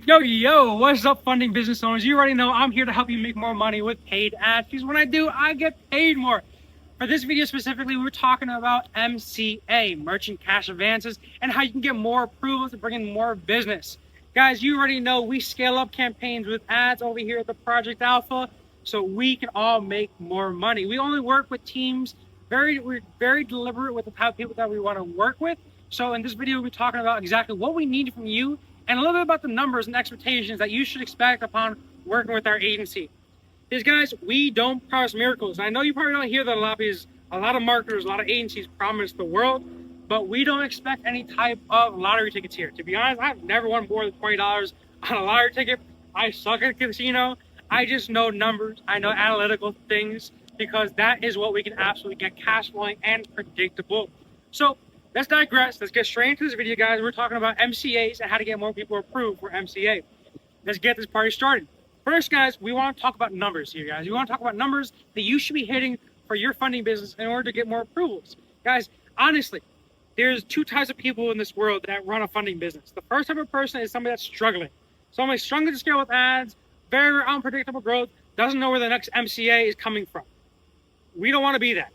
Yo, what's up, funding business owners? You already know I'm here to help you make more money with paid ads, because when I do, I get paid more. For this video specifically, we're talking about MCA, merchant cash advances, and how you can get more approvals to bring in more business. Guys, you already know we scale up campaigns with ads over here at the Project Alpha, so we can all make more money. We only work with teams, we're very deliberate with the type of people that we want to work with. So in this video, we'll be talking about exactly what we need from you and a little bit about the numbers and expectations that you should expect upon working with our agency. Because guys, we don't promise miracles. I know you probably don't hear that a lot because a lot of marketers, a lot of agencies promise the world, but we don't expect any type of lottery tickets here. To be honest, I've never won more than $20 on a lottery ticket. I suck at casino. I just know numbers. I know analytical things, because that is what we can absolutely get cash flowing and predictable. So let's digress. Let's get straight into this video, guys. We're talking about MCAs and how to get more people approved for MCA. Let's get this party started. First, guys, we want to talk about numbers here, guys. We want to talk about numbers that you should be hitting for your funding business in order to get more approvals. Guys, honestly, there's two types of people in this world that run a funding business. The first type of person is somebody that's struggling. Somebody struggling to scale with ads, very unpredictable growth, doesn't know where the next MCA is coming from. We don't want to be that.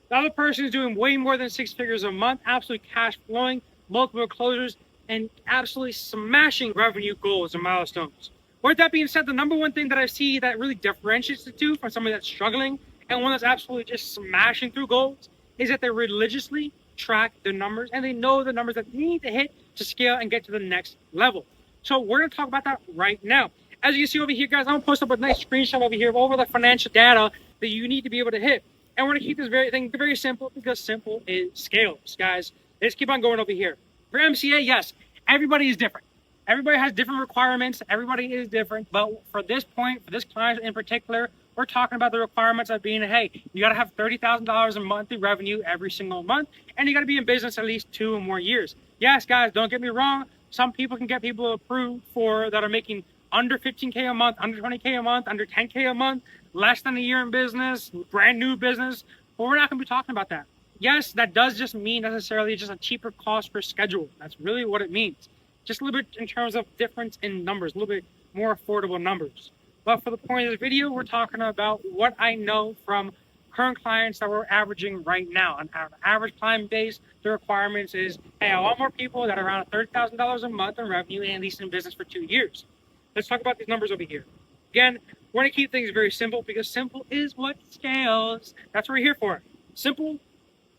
The other person is doing way more than 6 figures a month, absolutely cash flowing, multiple closures, and absolutely smashing revenue goals and milestones. With that being said, the number one thing that I see that really differentiates the two from somebody that's struggling and one that's absolutely just smashing through goals is that they religiously track the numbers and they know the numbers that they need to hit to scale and get to the next level. So we're going to talk about that right now. As you can see over here, guys, I'm going to post up a nice screenshot over here of all the financial data that you need to be able to hit. And we're going to keep this very simple, because simple is scales, guys. Let's keep on going over here. For MCA, yes, everybody is different. Everybody has different requirements. Everybody is different. But for this point, for this client in particular, we're talking about the requirements of being, hey, you got to have $30,000 in monthly revenue every single month, and you got to be in business at least 2 or more years. Yes, guys, don't get me wrong. Some people can get people approved that are making under 15K a month, under 20K a month, under 10K a month, less than a year in business, brand new business. But we're not going to be talking about that. Yes, that does just mean necessarily just a cheaper cost per schedule. That's really what it means. Just a little bit in terms of difference in numbers, a little bit more affordable numbers. But for the point of this video, we're talking about what I know from current clients that we're averaging right now. On our average client base, the requirements is, hey, I want more people that are around $30,000 a month in revenue and at least in business for 2 years. Let's talk about these numbers over here. Again, we're going to keep things very simple, because simple is what scales. That's what we're here for. Simple,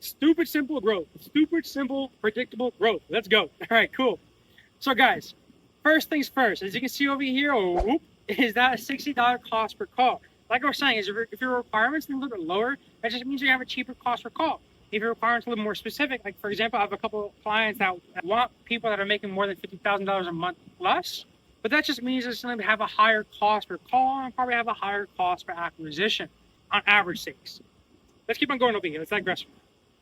stupid simple growth. Stupid simple predictable growth. Let's go. All right, cool. So guys, first things first, as you can see over here, is that a $60 cost per call. Like I was saying, if your requirements are a little bit lower, that just means you have a cheaper cost per call. If your requirements are a little more specific, like for example, I have a couple of clients that want people that are making more than $50,000 a month plus, but that just means it's going to have a higher cost per call and probably have a higher cost per acquisition on average stakes. Let's keep on going over here. Let's digress.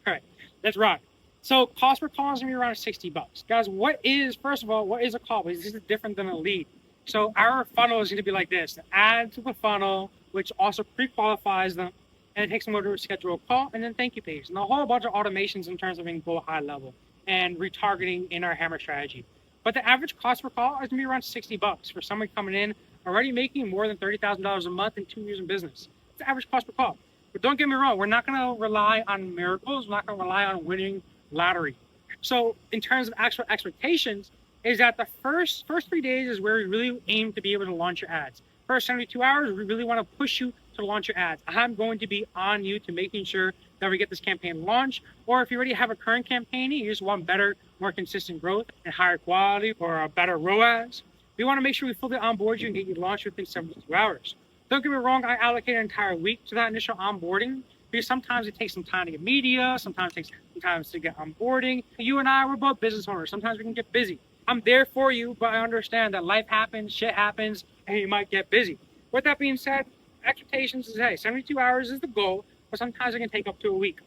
All right, let's rock. So cost per call is going to be around $60. Guys, first of all, what is a call? Because this is different than a lead. So our funnel is going to be like this. Add to the funnel, which also pre-qualifies them, and it takes them over to schedule a call, and then thank you page. And a whole bunch of automations in terms of being go high level and retargeting in our hammer strategy. But the average cost per call is going to be around $60 for somebody coming in already making more than $30,000 a month in 2 years in business. It's the average cost per call. But don't get me wrong, we're not going to rely on miracles. We're not going to rely on winning lottery. So in terms of actual expectations, is that the first 3 days is where we really aim to be able to launch your ads. First 72 hours, we really want to push you to launch your ads. I'm going to be on you to making sure that we get this campaign launched. Or if you already have a current campaign, you just want better, more consistent growth and higher quality or a better ROAS, we want to make sure we fully onboard you and get you launched within 72 hours. Don't get me wrong, I allocate an entire week to that initial onboarding, because sometimes it takes some time to get media, sometimes it takes some time to get onboarding. You and I, we're both business owners. Sometimes we can get busy. I'm there for you, but I understand that life happens, shit happens, and you might get busy. With that being said, expectations is, hey, 72 hours is the goal, but sometimes it can take up to a week.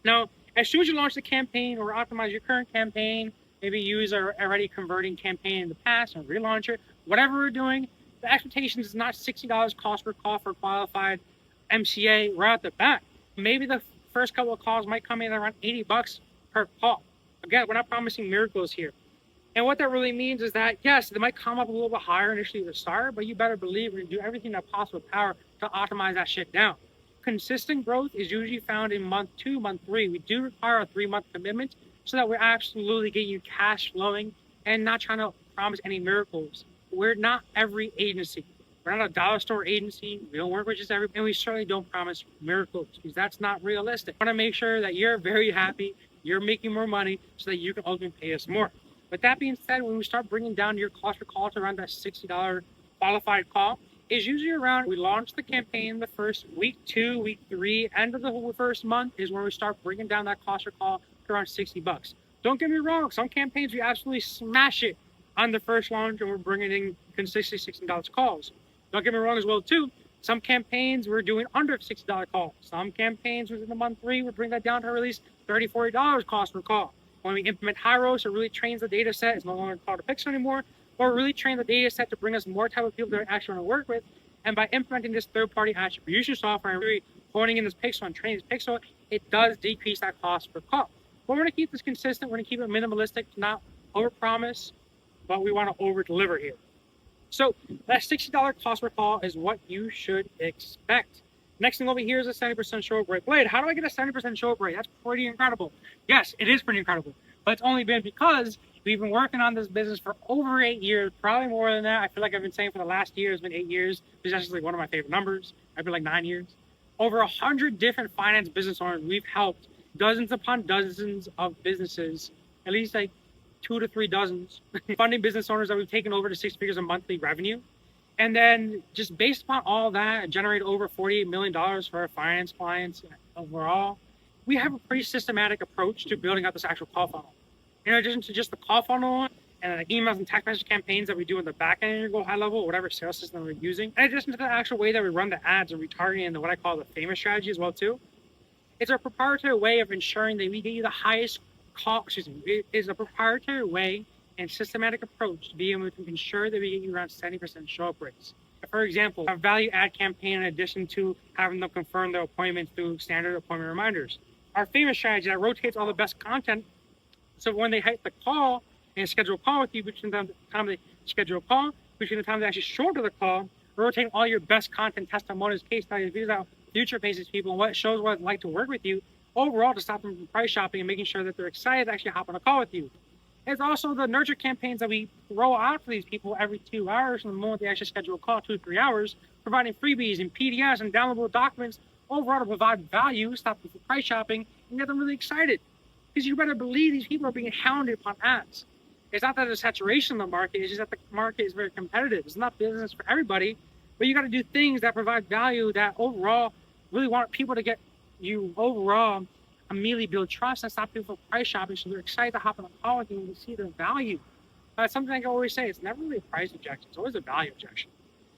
Now, as soon as you launch the campaign or optimize your current campaign, maybe use our already converting campaign in the past and relaunch it, whatever we're doing, the expectations is not $60 cost per call for qualified MCA right at the bat. Maybe the first couple of calls might come in around $80 per call. Again, we're not promising miracles here. And what that really means is that, yes, they might come up a little bit higher initially to start, but you better believe we're going to do everything in our possible power to optimize that shit down. Consistent growth is usually found in month 2, month 3. We do require a 3-month commitment so that we're absolutely getting you cash flowing and not trying to promise any miracles. We're not every agency. We're not a dollar store agency. We don't work with just everybody, and we certainly don't promise miracles because that's not realistic. We want to make sure that you're very happy, you're making more money so that you can ultimately pay us more. With that being said, when we start bringing down your cost per call to around that $60 qualified call, is usually around, we launch the campaign the first week 2, week 3, end of the whole first month is when we start bringing down that cost per call to around $60. Don't get me wrong, some campaigns we absolutely smash it on the first launch and we're bringing in consistently $16 calls. Don't get me wrong as well too, some campaigns we're doing under $60 calls. Some campaigns within the month 3, we bring that down to at least $30, $40 cost per call. When we implement Hyros, it really trains the data set. It's no longer called a pixel anymore, or really train the data set to bring us more type of people that we actually want to work with. And by implementing this third-party attribution software and really honing in this pixel and training this pixel, it does decrease that cost per call. But we're going to keep this consistent. We're going to keep it minimalistic, not overpromise, but we want to over-deliver here. So that $60 cost per call is what you should expect. Next thing over here is a 70% show up rate. Blade, how do I get a 70% show up rate? That's pretty incredible. Yes, it is pretty incredible. But it's only been because we've been working on this business for over 8 years, probably more than that. I feel like I've been saying for the last year, it's been 8 years. This is actually one of my favorite numbers. I've been like 9 years. Over 100 different finance business owners. We've helped dozens upon dozens of businesses, at least like 2 to 3 dozens, funding business owners that we've taken over to 6 figures of monthly revenue. And then just based upon all that, generate over $48 million for our finance clients overall. We have a pretty systematic approach to building out this actual call funnel. In addition to just the call funnel and the emails and text message campaigns that we do in the back end, go high level, whatever sales system we're using. In addition to the actual way that we run the ads and retargeting and what I call the famous strategy as well too. It's a proprietary way of ensuring that we get you the highest call, it is a proprietary way and systematic approach to be able to ensure that we get you around 70% show up rates. For example, a value add campaign in addition to having them confirm their appointments through standard appointment reminders. Our famous strategy that rotates all the best content. So when they hit the call and schedule a call with you, between the time they schedule a call, between the time they actually show up to the call, rotating all your best content, testimonials, case studies, videos out, future faces people, and what shows what it's like to work with you, overall to stop them from price shopping and making sure that they're excited to actually hop on a call with you. It's also the nurture campaigns that we roll out for these people every 2 hours from the moment they actually schedule a call, 2 to 3 hours, providing freebies and PDFs and downloadable documents overall to provide value, stop them from price shopping, and get them really excited. Because you better believe these people are being hounded upon ads. It's not that there's saturation in the market, it's just that the market is very competitive. It's not business for everybody, but you got to do things that provide value that overall really want people to get you overall immediately build trust and stop people from price shopping so they're excited to hop on a call with you and see the value. Something I can always say, it's never really a price objection, it's always a value objection.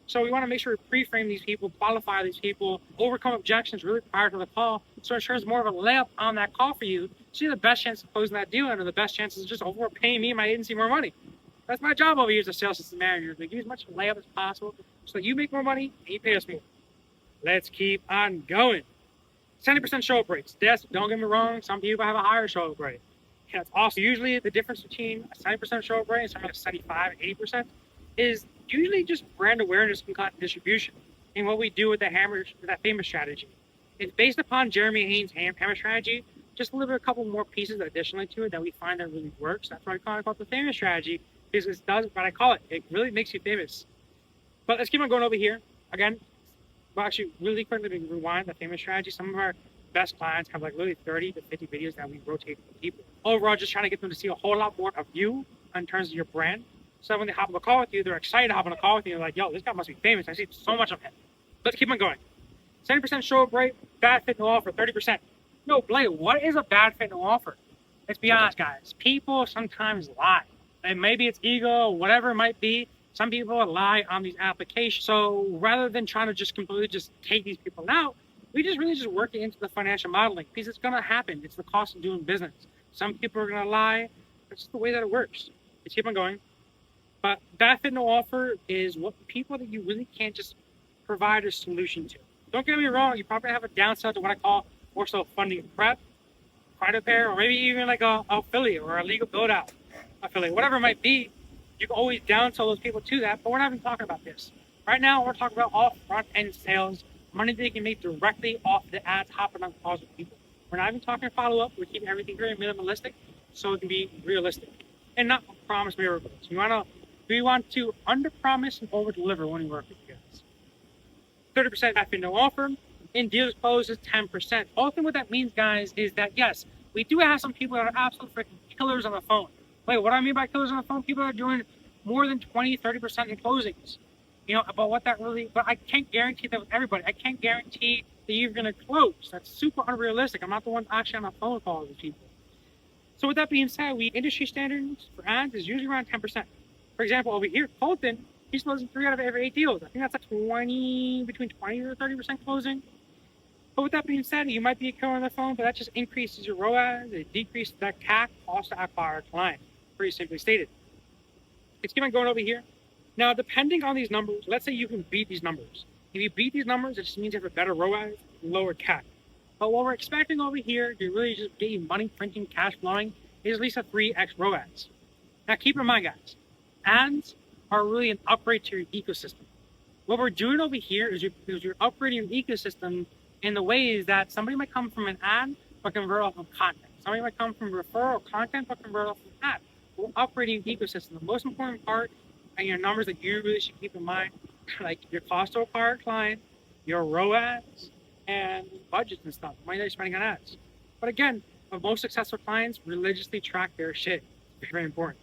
So we want to make sure we pre-frame these people, qualify these people, overcome objections really prior to the call, so it ensures more of a layup on that call for you, so you have the best chance of closing that deal and the best chances of just overpaying me and my agency more money. That's my job over here as a sales system manager, to give you as much layup as possible so that you make more money and you pay us more. Let's keep on going. 70% show up rates. Yes, don't get me wrong, some people have a higher show up rate. And it's also usually the difference between a 70% show up rate and something like 75, 80% is usually just brand awareness and content distribution. And what we do with that famous strategy. It's based upon Jeremy Haynes' hammer strategy, just a little bit, a couple more pieces additionally to it that we find that really works. That's why I call it the famous strategy, because it does what I call it. It really makes you famous. But let's keep on going over here. Again, well, actually, really quickly, we rewind the famous strategy. Some of our best clients have like literally 30 to 50 videos that we rotate for people. Overall, just trying to get them to see a whole lot more of you in terms of your brand. So when they hop on a call with you, they're excited to hop on a call with you. They're like, yo, this guy must be famous. I see so much of him. Let's keep on going. 70% show up rate, bad fit, no offer, 30%. No, Blake, what is a bad fit, no offer? Let's be honest, guys. People sometimes lie. And maybe it's ego, whatever it might be. Some people lie on these applications. So rather than trying to just completely just take these people out, we just really just work it into the financial modeling because it's going to happen. It's the cost of doing business. Some people are going to lie. That's just the way that it works. Let's keep on going. But bad fit, no offer is what people that you really can't just provide a solution to. Don't get me wrong. You probably have a downside to what I call more so funding prep, credit pair, or maybe even like a affiliate or a legal build out. affiliate, whatever it might be. You can always downsell those people to that, but we're not even talking about this. Right now, we're talking about all front-end sales, money they can make directly off the ads hopping on calls with people. We're not even talking follow-up. We're keeping everything very minimalistic so it can be realistic and not promise miracles. We want to under-promise and over-deliver when we work with you guys. 30% after no offer, and deals closed is 10%. Ultimately, what that means, guys, is that yes, we do have some people that are absolute freaking killers on the phone. Wait, what do I mean by killers on the phone? People that are doing more than 20, 30% in closings. About what that really, but I can't guarantee that with everybody. I can't guarantee that you're going to close. That's super unrealistic. I'm not the one actually on a phone call with people. So with that being said, industry standards for ads is usually around 10%. For example, over here, Colton, he's closing 3 out of every 8 deals. I think that's like between 20 or 30% closing. But with that being said, you might be a killer on the phone, but that just increases your ROAS. It decreases that CAC, cost to acquire a client. Pretty simply stated. Let's keep on going over here. Now, depending on these numbers, let's say you can beat these numbers. If you beat these numbers, it just means you have a better ROAS, lower CAC. But what we're expecting over here to really just get you money printing, cash flowing, is at least a 3x ROAS. Now, keep in mind, guys, ads are really an upgrade to your ecosystem. What we're doing over here is you're upgrading your ecosystem in the ways that somebody might come from an ad but convert off of content. Somebody might come from referral content but convert off of ad. We're upgrading your ecosystem. The most important part and your numbers that you really should keep in mind, like your cost to acquire a client, your ROAS, and budgets and stuff, money that you're spending on ads. But again, most successful clients religiously track their shit. It's very important.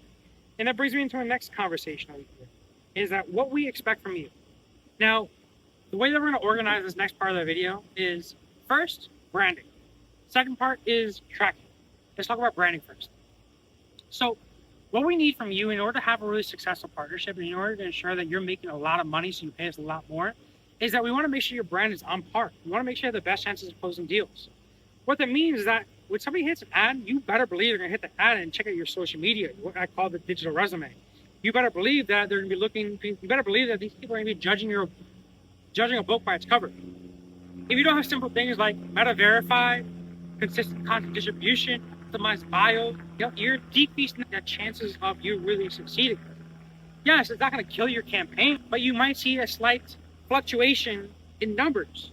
And that brings me into our next conversation over here, is that what we expect from you. Now, the way that we're going to organize this next part of the video is first, branding. Second part is tracking. Let's talk about branding first. So what we need from you in order to have a really successful partnership and in order to ensure that you're making a lot of money so you pay us a lot more is that we want to make sure your brand is on par. We want to make sure you have the best chances of closing deals. What that means is that when somebody hits an ad, you better believe they're going to hit the ad and check out your social media, what I call the digital resume. You better believe that they're going to be you better believe that these people are going to be judging a book by its cover. If you don't have simple things like meta verified, consistent content distribution, optimized bio, you're decreasing the chances of you really succeeding. Yes, it's not going to kill your campaign, but you might see a slight fluctuation in numbers.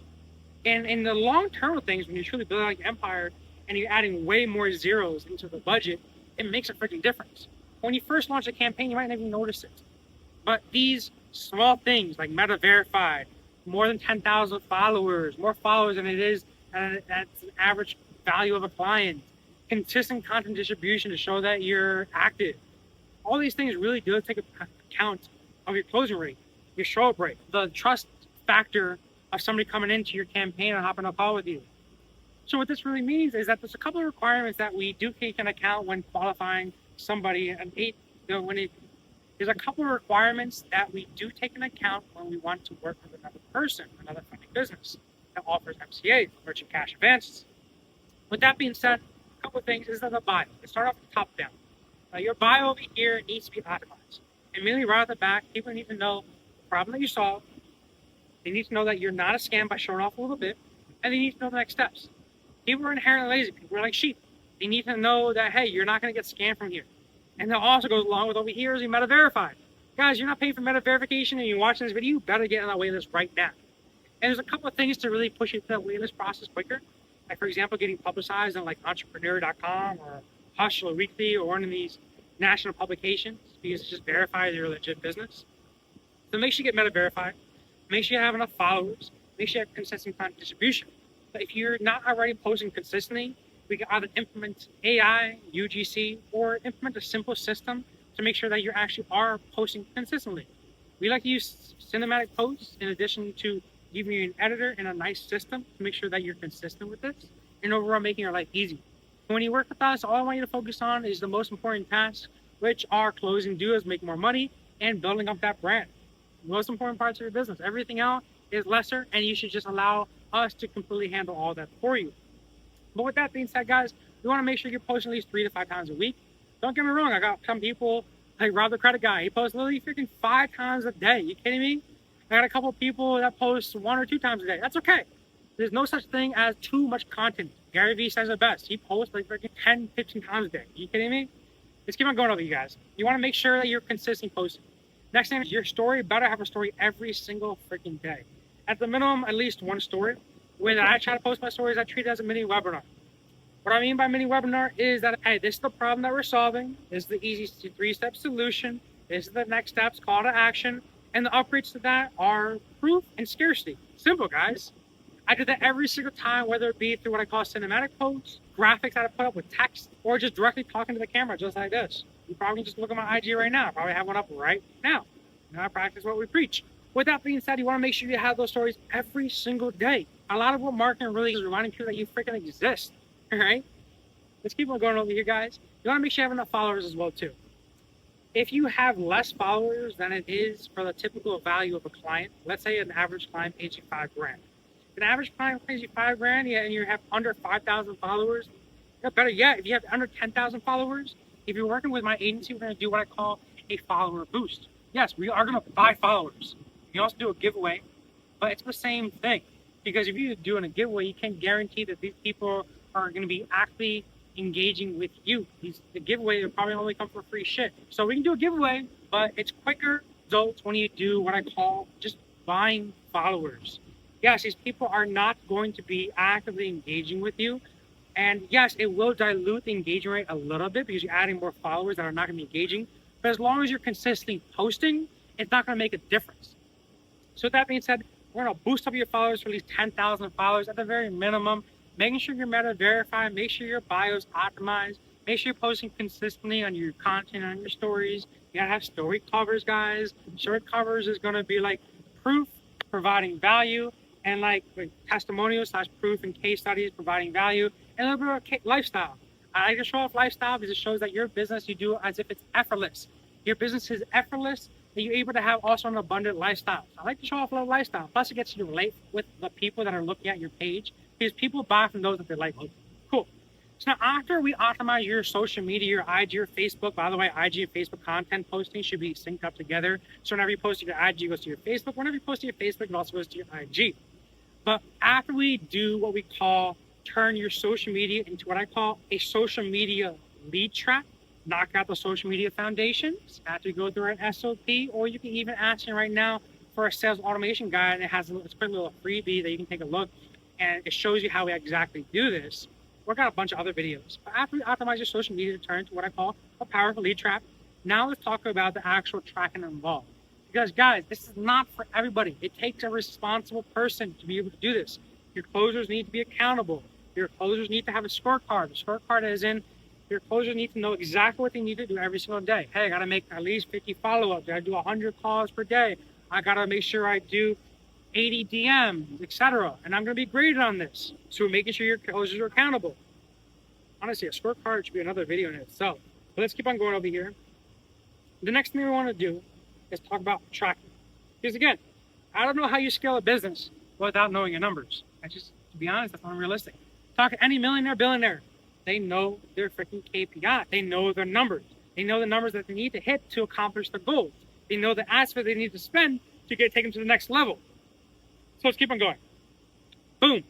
And in the long term of things, when you're truly building out your empire and you're adding way more zeros into the budget, it makes a freaking difference. When you first launch a campaign, you might not even notice it. But these small things like meta verified, more than 10,000 followers, more followers than it is that's an average value of a client, consistent content distribution to show that you're active. All these things really do take account of your closing rate, your show up rate, the trust factor of somebody coming into your campaign and hopping a call with you. So what this really means is that there's a couple of requirements that we do take into account when qualifying somebody. There's a couple of requirements that we do take into account when we want to work with another person, another funding business that offers MCA, merchant cash advances. With that being said, a couple of things is that the bio. Let's start off the top down. Your bio over here needs to be optimized. Immediately right off the back, people need to know the problem that you solve. They need to know that you're not a scam by showing off a little bit, and they need to know the next steps. People are inherently lazy. People are like sheep. They need to know that, hey, you're not going to get scammed from here. And that also goes along with over here is your meta verified. Guys, you're not paying for meta verification and you're watching this video, you better get on that wait list right now. And there's a couple of things to really push you to that wait list process quicker. Like, for example, getting publicized on like entrepreneur.com or Hustle or Weekly or one of these national publications because it just verifies you're a legit business. So make sure you get meta verified. Make sure you have enough followers. Make sure you have consistent content distribution. But if you're not already posting consistently, we can either implement AI, UGC, or implement a simple system to make sure that you actually are posting consistently. We like to use cinematic posts in addition to giving you an editor and a nice system to make sure that you're consistent with this and overall making your life easy. When you work with us, all I want you to focus on is the most important tasks, which are closing deals, making more money, and building up that brand. The most important parts of your business. Everything else is lesser, and you should just allow us to completely handle all that for you. But with that being said, guys, we want to make sure you're posting at least 3 to 5 times a week. Don't get me wrong. I got some people like Rob the Credit Guy. He posts literally freaking 5 times a day. You kidding me? I got a couple of people that post 1 or 2 times a day. That's okay. There's no such thing as too much content. Gary Vee says it best. He posts like freaking 10, 15 times a day. You kidding me? Let's keep on going over, you guys. You want to make sure that you're consistent posting. Next thing is your story better have a story every single freaking day. At the minimum, at least one story. When I try to post my stories, I treat it as a mini webinar. What I mean by mini webinar is that, hey, this is the problem that we're solving. This is the easy 3-step solution. This is the next steps, call to action. And the upgrades to that are proof and scarcity. Simple, guys. I do that every single time, whether it be through what I call cinematic posts, graphics that I put up with text, or just directly talking to the camera, just like this. You probably can just look at my IG right now. I probably have one up right now. I practice what we preach. With that being said, you want to make sure you have those stories every single day. A lot of what marketing really is reminding people that you freaking exist. All right? Let's keep on going over here, guys. You want to make sure you have enough followers as well, too. If you have less followers than it is for the typical value of a client, let's say an average client pays you $5,000. An average client pays you $5,000, yeah, and you have under 5,000 followers. Better yet, if you have under 10,000 followers, if you're working with my agency, we're going to do what I call a follower boost. Yes, we are going to buy followers. You can also do a giveaway, but it's the same thing. Because if you're doing a giveaway, you can't guarantee that these people are going to be actively engaging with you. The giveaway will probably only come for free shit. So we can do a giveaway, but it's quicker results when you do what I call just buying followers. Yes, these people are not going to be actively engaging with you. And yes, it will dilute the engagement rate a little bit because you're adding more followers that are not going to be engaging. But as long as you're consistently posting, it's not going to make a difference. So with that being said, we're going to boost up your followers for at least 10,000 followers at the very minimum. Making sure you're meta verified, make sure your bio is optimized, make sure you're posting consistently on your content, on your stories. You gotta have story covers, guys. Story covers is going to be like proof, providing value, and like testimonials / proof and case studies providing value, and a little bit of lifestyle. I like to show off lifestyle because it shows that your business, you do it as if it's effortless. Your business is effortless, and you're able to have also an abundant lifestyle. So I like to show off a little lifestyle. Plus, it gets you to relate with the people that are looking at your page because people buy from those that they like. Cool. So now after we optimize your social media, your IG, your Facebook, by the way, IG and Facebook content posting should be synced up together. So whenever you post to your IG, it goes to your Facebook. Whenever you post to your Facebook, it also goes to your IG. But after we do what we call turn your social media into what I call a social media lead trap, knock out the social media foundations after you go through an SOP, or you can even ask me right now for a sales automation guide, and it has a little freebie that you can take a look, and it shows you how we exactly do this. We've got a bunch of other videos. But after we optimize your social media to turn into what I call a powerful lead trap, now let's talk about the actual tracking involved. Because guys, this is not for everybody. It takes a responsible person to be able to do this. Your closers need to be accountable. Your closers need to have a scorecard. The scorecard is in your closers need to know exactly what they need to do every single day. Hey, I got to make at least 50 follow-ups. I got to do 100 calls per day. I got to make sure I do 80 DMs, etc. And I'm going to be graded on this. So we're making sure your closers are accountable. Honestly, a scorecard should be another video in itself. But let's keep on going over here. The next thing we want to do is talk about tracking. Because again, I don't know how you scale a business without knowing your numbers. To be honest, that's unrealistic. Talk to any millionaire, billionaire. They know their freaking KPI. They know their numbers. They know the numbers that they need to hit to accomplish their goals. They know the aspect they need to spend to take them to the next level. So let's keep on going. Boom.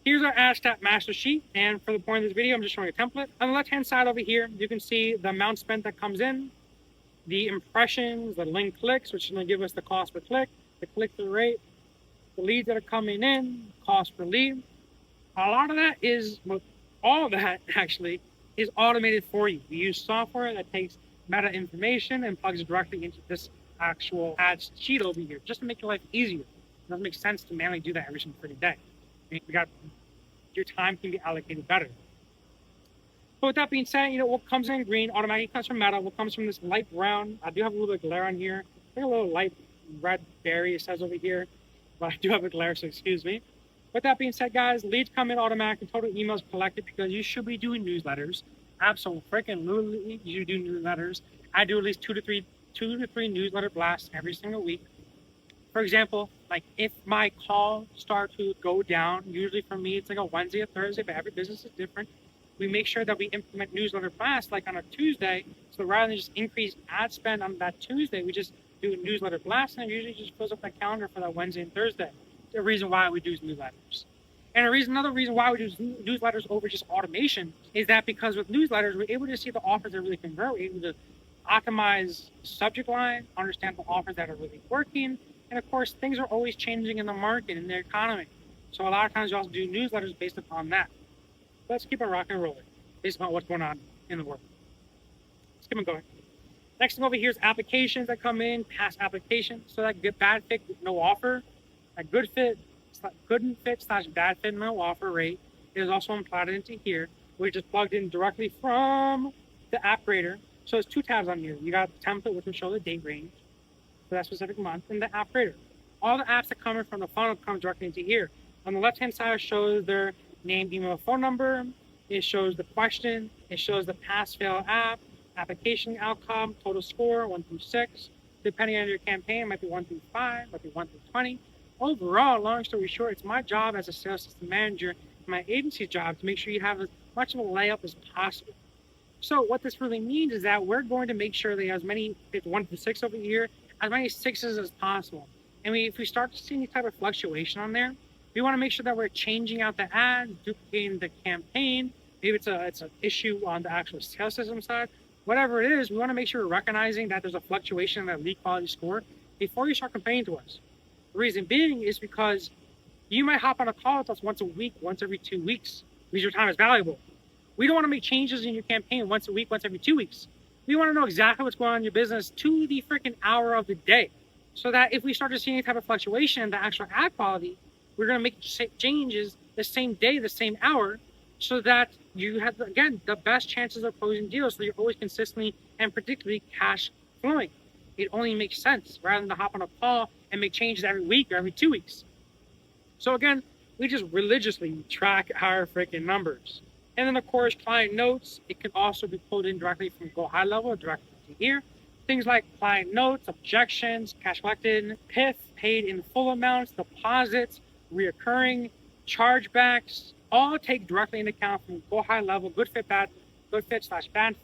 Here's our AdStat master sheet. And for the point of this video, I'm just showing a template. On the left-hand side over here, you can see the amount spent that comes in, the impressions, the link clicks, which is going to give us the cost per click, the click-through rate, the leads that are coming in, cost per lead. A lot of that is, well, all of that actually is automated for you. We use software that takes meta information and plugs it directly into this actual ads sheet over here, just to make your life easier. It doesn't make sense to manually do that every single freaking day. Your time can be allocated better. But with that being said, what comes in green automatically comes from meta. What comes from this light brown, I do have a little bit of glare on here. I think a little light red berry, it says over here, but I do have a glare, so excuse me. With that being said, guys, leads come in automatically, total emails collected, because you should be doing newsletters. Absolutely, you should do newsletters. I do at least two to three newsletter blasts every single week. For example, like if my calls start to go down, usually for me it's like a Wednesday or Thursday, but every business is different. We make sure that we implement newsletter blasts like on a Tuesday. So rather than just increase ad spend on that Tuesday, we just do a newsletter blast, and it usually just fills up that calendar for that Wednesday and Thursday. The reason why we do newsletters. And another reason why we do newsletters over just automation is that because with newsletters, we're able to see the offers that really convert. We're able to optimize subject line, understand the offers that are really working. And of course, things are always changing in the market and the economy. So a lot of times you also do newsletters based upon that. Let's keep it rocking and rolling based upon what's going on in the world. Let's keep it going. Next thing over here is applications that come in, past applications. So that good bad fit, no offer. That good fit / bad fit, no offer rate is also plotted into here, which is plugged in directly from the app grader. So there's two tabs on here. You got the template, which will show the date range for that specific month, and the app grader. All the apps that come in from the funnel come directly into here. On the left-hand side, it shows their name, email, phone number. It shows the question. It shows the pass-fail app, application outcome, total score, 1 through 6. Depending on your campaign, it might be 1 through 5, might be 1 through 20. Overall, long story short, it's my job as a sales system manager, my agency's job, to make sure you have as much of a layup as possible. So what this really means is that we're going to make sure that as many, it's 1 through 6 over here, as many 6s as possible. And if we start to see any type of fluctuation on there, we want to make sure that we're changing out the ads, duplicating the campaign. Maybe it's an issue on the actual sales system side. Whatever it is, we want to make sure we're recognizing that there's a fluctuation in that lead quality score before you start complaining to us. The reason being is because you might hop on a call with us once a week, once every 2 weeks, because your time is valuable. We don't want to make changes in your campaign once a week, once every 2 weeks. We want to know exactly what's going on in your business to the freaking hour of the day, so that if we start to see any type of fluctuation in the actual ad quality, we're going to make changes the same day, the same hour, so that you have, again, the best chances of closing deals, so you're always consistently and predictably cash flowing. It only makes sense rather than to hop on a call and make changes every week or every 2 weeks. So again, we just religiously track our freaking numbers. And then of course, client notes, it can also be pulled in directly from Go High Level, directly to here. Things like client notes, objections, cash collected, PIF, paid in full amounts, deposits, reoccurring, chargebacks, all take directly into account from Go High Level, good fit / bad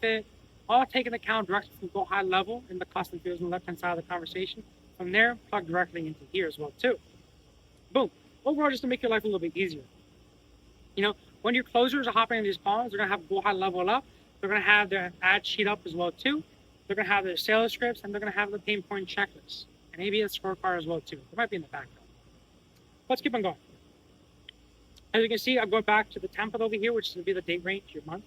fit, all take into account directly from Go High Level in the custom fields on the left-hand side of the conversation. From there, plug directly into here as well too. Boom. Overall, just to make your life a little bit easier. You know, when your closers are hopping on these calls, they're going to have Go High Level up. They're going to have their ad sheet up as well too. They're going to have their sales scripts, and they're going to have the pain point checklist, and maybe a scorecard as well too. It might be in the background. Let's keep on going. As you can see, I'm going back to the template over here, which is going to be the date range, your month.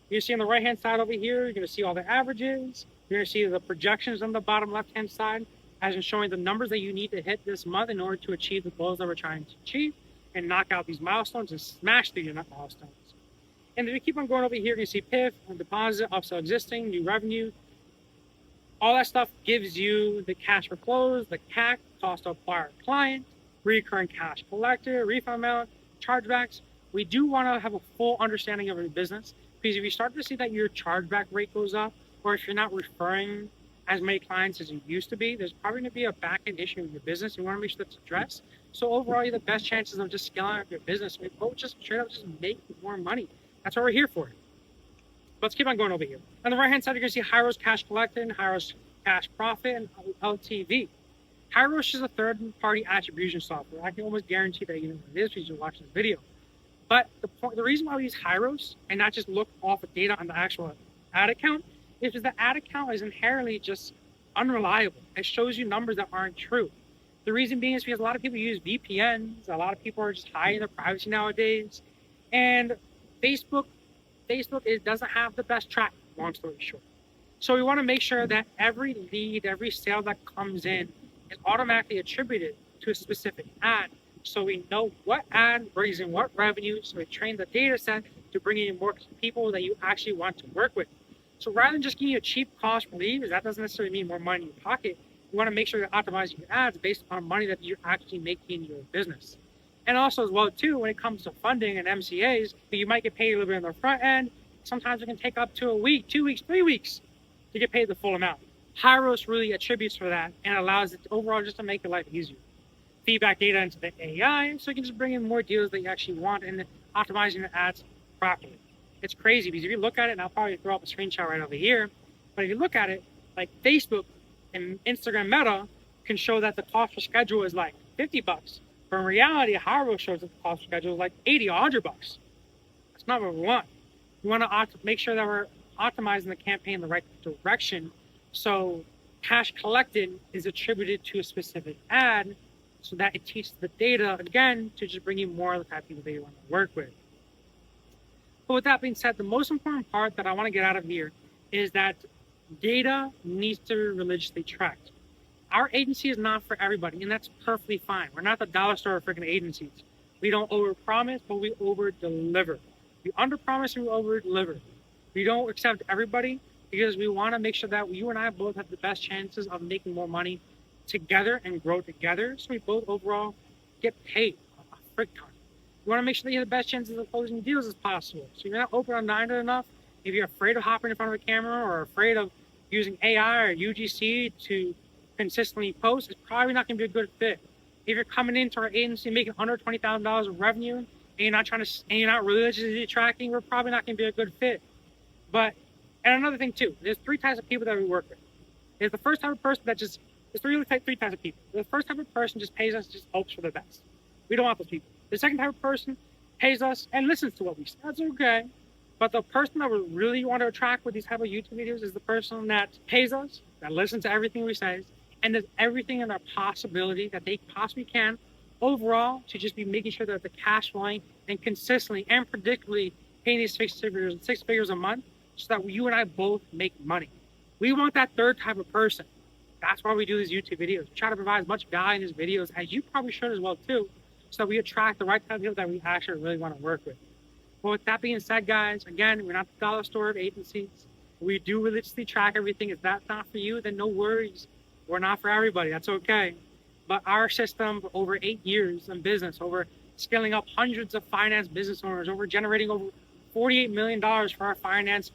You can see on the right-hand side over here, you're going to see all the averages. You're going to see the projections on the bottom left-hand side, as in showing the numbers that you need to hit this month in order to achieve the goals that we're trying to achieve and knock out these milestones and smash through your milestones. And if you keep on going over here, you can see PIF, deposit, upsell existing, new revenue. All that stuff gives you the cash for close, the CAC, cost to acquire a client, recurring cash collector, refund amount, chargebacks. We do want to have a full understanding of your business, because if you start to see that your chargeback rate goes up, or if you're not referring as many clients as you used to be, there's probably going to be a back-end issue in your business. You want to make sure that's addressed. So overall, you have the best chances of just scaling up your business. Or just straight up just make more money. That's what we're here for. Let's keep on going over here. On the right-hand side, you're going to see Hyros Cash Collected, Hyros Cash Profit, and LTV. Hyros is a third-party attribution software. I can almost guarantee that you know what it is because you're watching this video. But the reason why we use Hyros and not just look off of data on the actual ad account is because the ad account is inherently just unreliable. It shows you numbers that aren't true. The reason being is because a lot of people use VPNs. A lot of people are just hiding their privacy nowadays. And Facebook doesn't have the best track, long story short. So we want to make sure that every lead, every sale that comes in is automatically attributed to a specific ad. So we know what ad brings in what revenue. So we train the data set to bring in more people that you actually want to work with. So rather than just giving you a cheap cost per lead, because that doesn't necessarily mean more money in your pocket, you want to make sure you're optimizing your ads based upon money that you're actually making in your business. And also as well too, when it comes to funding and MCAs, you might get paid a little bit on the front end. Sometimes it can take up to a week, 2 weeks, 3 weeks to get paid the full amount. Hyros really attributes for that and allows it overall just to make your life easier. Feedback data into the AI, so you can just bring in more deals that you actually want and optimizing your ads properly. It's crazy because if you look at it, and I'll probably throw up a screenshot right over here, but if you look at it, like Facebook and Instagram Meta can show that the cost per schedule is like $50, But in reality, Harvard shows that the cost schedule is like 80 or 100 bucks. That's not what we want. We want to make sure that we're optimizing the campaign in the right direction. So cash collected is attributed to a specific ad so that it teaches the data, again, to just bring you more of the type of people that you want to work with. But with that being said, the most important part that I want to get out of here is that data needs to be religiously tracked. Our agency is not for everybody, and that's perfectly fine. We're not the dollar store of freaking agencies. We don't overpromise, but we over-deliver. We under-promise and we over-deliver. We don't accept everybody because we want to make sure that you and I both have the best chances of making more money together and grow together, so we both overall get paid a frick ton. You want to make sure that you have the best chances of closing deals as possible. So you're not open-minded enough. If you're afraid of hopping in front of a camera or afraid of using AI or UGC to consistently post, it's probably not going to be a good fit. If you're coming into our agency making under $20,000 of revenue and you're not religiously tracking, we're probably not going to be a good fit. But, and another thing too, there's three types of people that we work with. There's the first type of person that just, there's three types of people. The first type of person just pays us, just hopes for the best. We don't want those people. The second type of person pays us and listens to what we say. That's okay. But the person that we really want to attract with these type of YouTube videos is the person that pays us, that listens to everything we say, and does everything in their possibility that they possibly can overall to just be making sure that the cash flowing and consistently and predictably paying these six figures a month so that you and I both make money. We want that third type of person. That's why we do these YouTube videos. We try to provide as much value in these videos as you probably should as well too, so that we attract the right type of people that we actually really want to work with. But with that being said, guys, again, we're not the dollar store of agencies. We do religiously track everything. If that's not for you, then no worries. We're not for everybody. That's okay. But our system for over 8 years in business, over scaling up hundreds of finance business owners, over generating over $48 million for our finance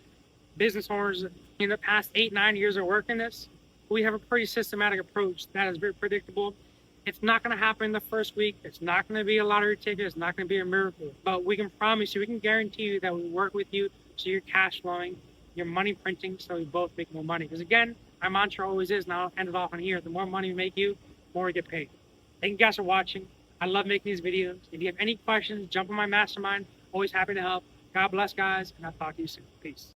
business owners in the past 8-9 years of working this, we have a pretty systematic approach that is very predictable. It's not going to happen the first week. It's not going to be a lottery ticket. It's not going to be a miracle. But we can promise you, we can guarantee you that we work with you so you're cash flowing, you're money printing, so we both make more money. Because again, our mantra always is, and I'll end it off on here, the more money we make you, the more we get paid. Thank you guys for watching. I love making these videos. If you have any questions, jump on my mastermind. Always happy to help. God bless, guys, and I'll talk to you soon. Peace.